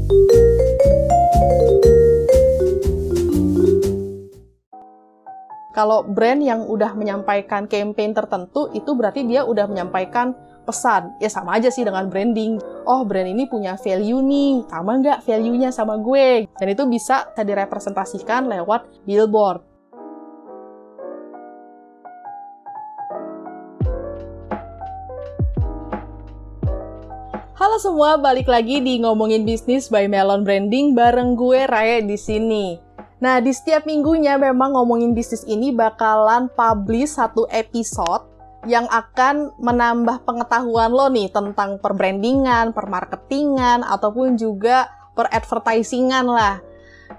Kalau brand yang udah menyampaikan campaign tertentu, itu berarti dia udah menyampaikan pesan. Ya sama aja sih dengan branding. Oh, brand ini punya value nih. Sama nggak value-nya sama gue? Dan itu bisa direpresentasikan lewat billboard. Halo semua, balik lagi di Ngomongin Bisnis by Melon Branding bareng gue Raya di sini. Nah, di setiap minggunya memang Ngomongin Bisnis ini bakalan publish satu episode yang akan menambah pengetahuan lo nih tentang perbrandingan, permarketingan, ataupun juga peradvertisingan lah.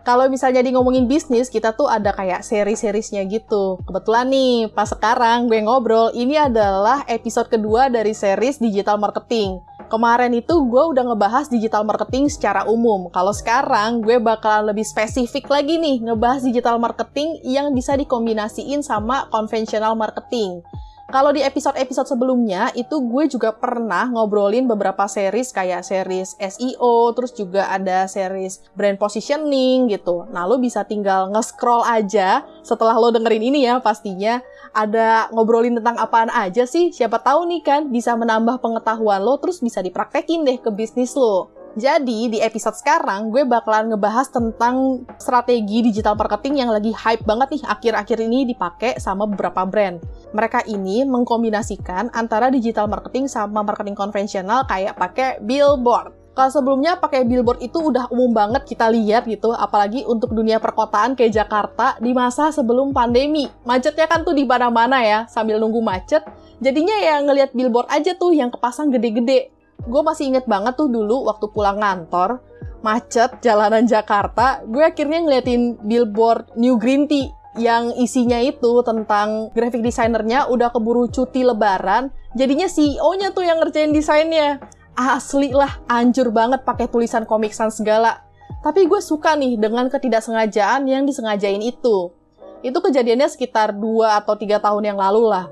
Kalau misalnya di Ngomongin Bisnis, kita tuh ada kayak seri-serisnya gitu. Kebetulan nih, pas sekarang gue ngobrol, ini adalah episode kedua dari series Digital Marketing. Kemarin itu gue udah ngebahas digital marketing secara umum. Kalau sekarang gue bakalan lebih spesifik lagi nih ngebahas digital marketing yang bisa dikombinasiin sama konvensional marketing. Kalau di episode-episode sebelumnya itu gue juga pernah ngobrolin beberapa series kayak series SEO, terus juga ada series brand positioning gitu. Nah, lo bisa tinggal nge-scroll aja setelah lo dengerin ini ya pastinya. Ada ngobrolin tentang apaan aja sih, siapa tahu nih kan bisa menambah pengetahuan lo, terus bisa dipraktekin deh ke bisnis lo. Jadi, di episode sekarang, gue bakalan ngebahas tentang strategi digital marketing yang lagi hype banget nih akhir-akhir ini dipakai sama beberapa brand. Mereka ini mengkombinasikan antara digital marketing sama marketing konvensional kayak pakai billboard. Kalau sebelumnya pakai billboard itu udah umum banget kita lihat gitu, apalagi untuk dunia perkotaan kayak Jakarta di masa sebelum pandemi. Macetnya kan tuh di mana-mana ya, sambil nunggu macet. Jadinya ya ngelihat billboard aja tuh yang kepasang gede-gede. Gue masih inget banget tuh dulu waktu pulang kantor, macet jalanan Jakarta, gue akhirnya ngeliatin billboard New Green Tea yang isinya itu tentang graphic designernya udah keburu cuti lebaran, jadinya CEO-nya tuh yang ngerjain desainnya. Asli lah, hancur banget pakai tulisan Comic Sans segala. Tapi gue suka nih dengan ketidaksengajaan yang disengajain itu. Itu kejadiannya sekitar 2 atau 3 tahun yang lalu lah.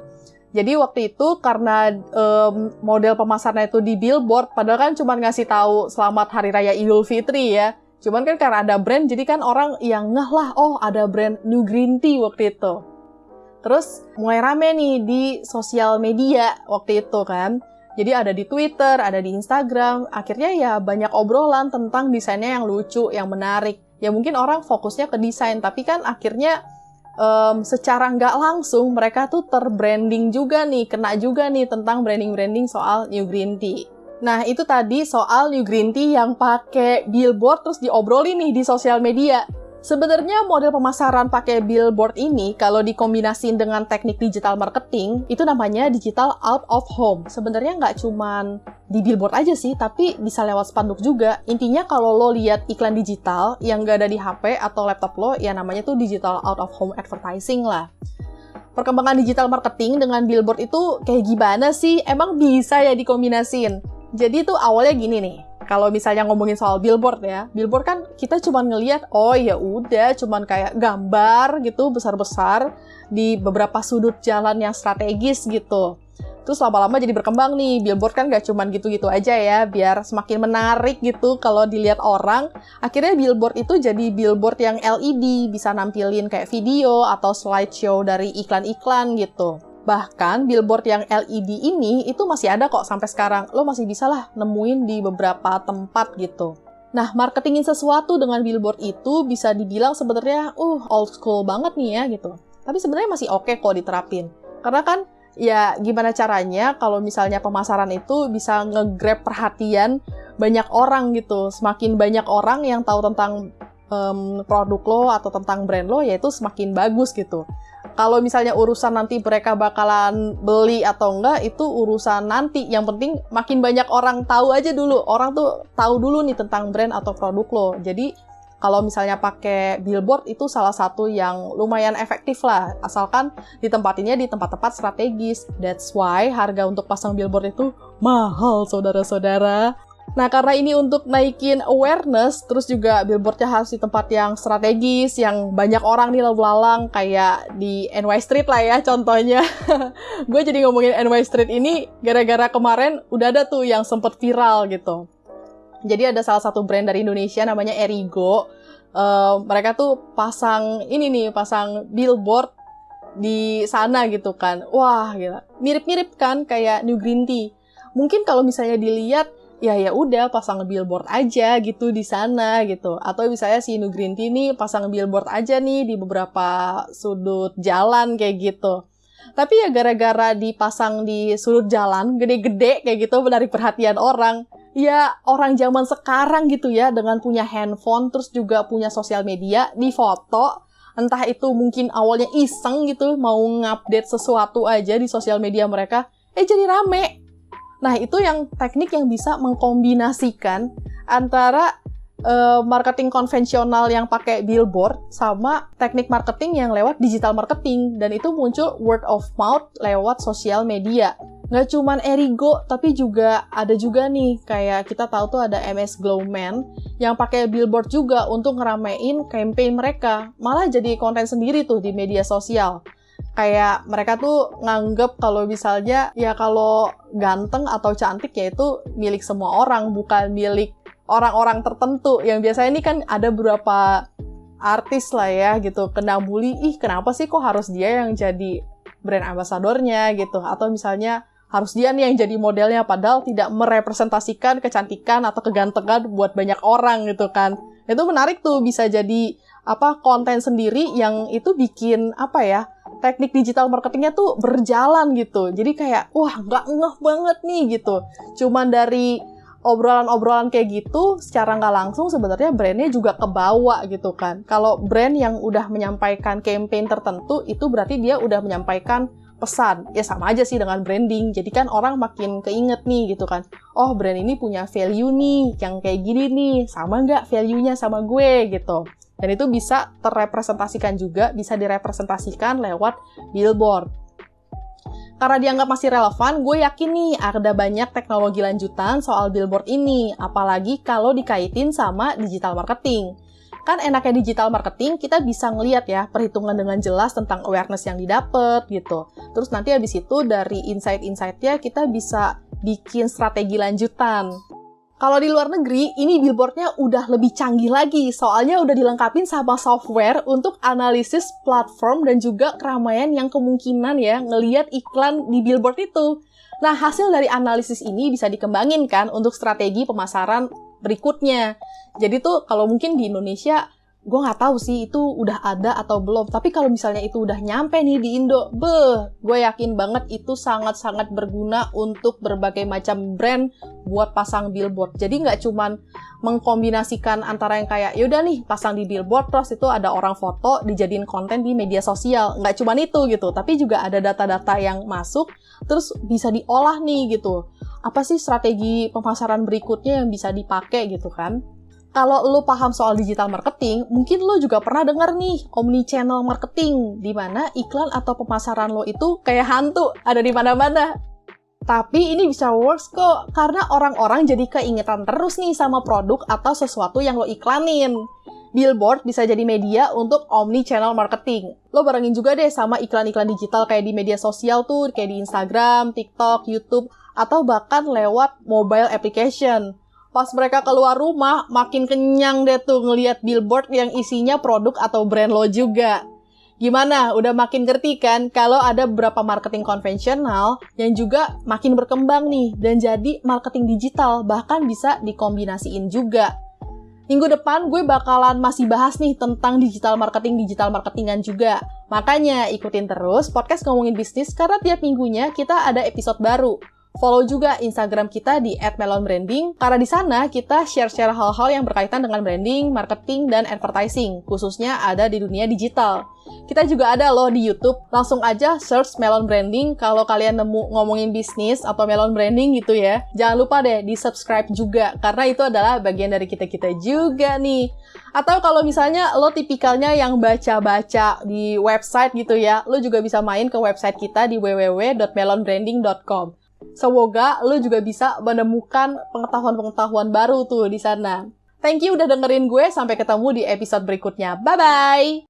Jadi waktu itu karena model pemasarannya itu di billboard, padahal kan cuma ngasih tahu selamat Hari Raya Idul Fitri ya. Cuman kan karena ada brand, jadi kan orang yang ngeh lah, oh ada brand New Green Tea waktu itu. Terus mulai rame nih di sosial media waktu itu kan. Jadi ada di Twitter, ada di Instagram, akhirnya ya banyak obrolan tentang desainnya yang lucu, yang menarik. Ya mungkin orang fokusnya ke desain, tapi kan akhirnya secara nggak langsung mereka tuh terbranding juga nih, kena juga nih tentang branding-branding soal New Green Tea. Nah itu tadi soal New Green Tea yang pakai billboard terus diobrolin nih di sosial media. Sebenarnya model pemasaran pakai billboard ini kalau dikombinasiin dengan teknik digital marketing, itu namanya digital out of home. Sebenarnya nggak cuman di billboard aja sih, tapi bisa lewat spanduk juga. Intinya kalau lo lihat iklan digital yang nggak ada di HP atau laptop lo, ya namanya tuh digital out of home advertising lah. Perkembangan digital marketing dengan billboard itu kayak gimana sih? Emang bisa ya dikombinasiin? Jadi tuh awalnya gini nih. Kalau misalnya ngomongin soal billboard ya, billboard kan kita cuma ngelihat, oh ya udah, cuman kayak gambar gitu besar-besar di beberapa sudut jalan yang strategis gitu. Terus lama-lama jadi berkembang nih, billboard kan gak cuman gitu-gitu aja ya, biar semakin menarik gitu kalau dilihat orang. Akhirnya billboard itu jadi billboard yang LED, bisa nampilin kayak video atau slideshow dari iklan-iklan gitu. Bahkan billboard yang LED ini itu masih ada kok sampai sekarang. Lo masih bisa lah nemuin di beberapa tempat gitu. Nah, marketingin sesuatu dengan billboard itu bisa dibilang sebenarnya old school banget nih ya gitu. Tapi sebenarnya masih oke kok diterapin. Karena kan ya gimana caranya kalau misalnya pemasaran itu bisa nge-grab perhatian banyak orang gitu. Semakin banyak orang yang tahu tentang produk lo atau tentang brand lo, ya itu semakin bagus gitu. Kalau misalnya urusan nanti mereka bakalan beli atau enggak, itu urusan nanti. Yang penting makin banyak orang tahu aja dulu. Orang tuh tahu dulu nih tentang brand atau produk lo. Jadi kalau misalnya pakai billboard itu salah satu yang lumayan efektif lah. Asalkan ditempatinnya di tempat-tempat strategis. That's why harga untuk pasang billboard itu mahal, saudara-saudara. Nah, karena ini untuk naikin awareness, terus juga billboardnya harus di tempat yang strategis, yang banyak orang nih lalu lalang, kayak di NY Street lah ya contohnya. Gue jadi ngomongin NY Street ini gara-gara kemarin udah ada tuh yang sempet viral gitu. Jadi ada salah satu brand dari Indonesia namanya Erigo. Mereka tuh pasang billboard di sana gitu kan. Wah, gila. Mirip-mirip kan kayak New Green Tea. Mungkin kalau misalnya dilihat, ya udah pasang billboard aja gitu di sana gitu. Atau misalnya si New Green Tea nih pasang billboard aja nih di beberapa sudut jalan kayak gitu. Tapi ya gara-gara dipasang di sudut jalan gede-gede kayak gitu menarik perhatian orang. Ya orang zaman sekarang gitu ya, dengan punya handphone terus juga punya sosial media, di foto, entah itu mungkin awalnya iseng gitu mau ngupdate sesuatu aja di sosial media mereka, jadi rame. Nah itu yang teknik yang bisa mengkombinasikan antara marketing konvensional yang pakai billboard sama teknik marketing yang lewat digital marketing, dan itu muncul word of mouth lewat sosial media. Nggak cuman Erigo, tapi juga ada juga nih, kayak kita tahu tuh ada MS Glowman yang pakai billboard juga untuk ngeramein campaign mereka. Malah jadi konten sendiri tuh di media sosial. Kayak mereka tuh nganggep kalau misalnya ya kalau ganteng atau cantik ya itu milik semua orang, bukan milik orang-orang tertentu. Yang biasanya ini kan ada beberapa artis lah ya gitu, kena bully, kenapa sih kok harus dia yang jadi brand ambassador-nya gitu, atau misalnya harus dia nih yang jadi modelnya, padahal tidak merepresentasikan kecantikan atau kegantengan buat banyak orang gitu kan. Itu menarik tuh, bisa jadi konten sendiri yang itu bikin teknik digital marketingnya tuh berjalan gitu. Jadi kayak wah nggak ngeh banget nih gitu. Cuman dari obrolan-obrolan kayak gitu secara nggak langsung sebenarnya brandnya juga kebawa gitu kan. Kalau brand yang udah menyampaikan campaign tertentu itu berarti dia udah menyampaikan pesan. Ya sama aja sih dengan branding. Jadi kan orang makin keinget nih gitu kan. Oh brand ini punya value nih, yang kayak gini nih. Sama nggak value-nya sama gue gitu. Dan itu bisa terrepresentasikan juga, bisa direpresentasikan lewat billboard. Karena dianggap masih relevan, gue yakin nih ada banyak teknologi lanjutan soal billboard ini. Apalagi kalau dikaitin sama digital marketing. Kan enaknya digital marketing, kita bisa ngeliat ya perhitungan dengan jelas tentang awareness yang didapat gitu. Terus nanti habis itu dari insight-insightnya kita bisa bikin strategi lanjutan. Kalau di luar negeri, ini billboardnya udah lebih canggih lagi, soalnya udah dilengkapin sama software untuk analisis platform dan juga keramaian yang kemungkinan ya ngelihat iklan di billboard itu. Nah, hasil dari analisis ini bisa dikembangin kan untuk strategi pemasaran berikutnya. Jadi tuh kalau mungkin di Indonesia, gue nggak tahu sih itu udah ada atau belum. Tapi kalau misalnya itu udah nyampe nih di Indo, gue yakin banget itu sangat-sangat berguna untuk berbagai macam brand buat pasang billboard. Jadi nggak cuman mengkombinasikan antara yang kayak, yaudah nih pasang di billboard, terus itu ada orang foto, dijadiin konten di media sosial. Nggak cuman itu gitu, tapi juga ada data-data yang masuk, terus bisa diolah nih gitu. Apa sih strategi pemasaran berikutnya yang bisa dipakai gitu kan? Kalau lo paham soal digital marketing, mungkin lo juga pernah dengar nih omnichannel marketing, di mana iklan atau pemasaran lo itu kayak hantu, ada di mana-mana. Tapi ini bisa works kok, karena orang-orang jadi keingetan terus nih sama produk atau sesuatu yang lo iklanin. Billboard bisa jadi media untuk omnichannel marketing. Lo barengin juga deh sama iklan-iklan digital kayak di media sosial tuh, kayak di Instagram, TikTok, YouTube, atau bahkan lewat mobile application. Pas mereka keluar rumah, makin kenyang deh tuh ngelihat billboard yang isinya produk atau brand lo juga. Gimana? Udah makin ngerti kan kalau ada beberapa marketing konvensional yang juga makin berkembang nih dan jadi marketing digital, bahkan bisa dikombinasiin juga. Minggu depan gue bakalan masih bahas nih tentang digital marketingan juga. Makanya ikutin terus podcast Ngomongin Bisnis karena tiap minggunya kita ada episode baru. Follow juga Instagram kita di @melonbranding, karena di sana kita share-share hal-hal yang berkaitan dengan branding, marketing, dan advertising, khususnya ada di dunia digital. Kita juga ada loh di YouTube, langsung aja search Melon Branding kalau kalian nemu ngomongin bisnis atau Melon Branding gitu ya. Jangan lupa deh di-subscribe juga, karena itu adalah bagian dari kita-kita juga nih. Atau kalau misalnya lo tipikalnya yang baca-baca di website gitu ya, lo juga bisa main ke website kita di www.melonbranding.com. Semoga lo juga bisa menemukan pengetahuan-pengetahuan baru tuh di sana. Thank you udah dengerin gue, sampai ketemu di episode berikutnya. Bye-bye!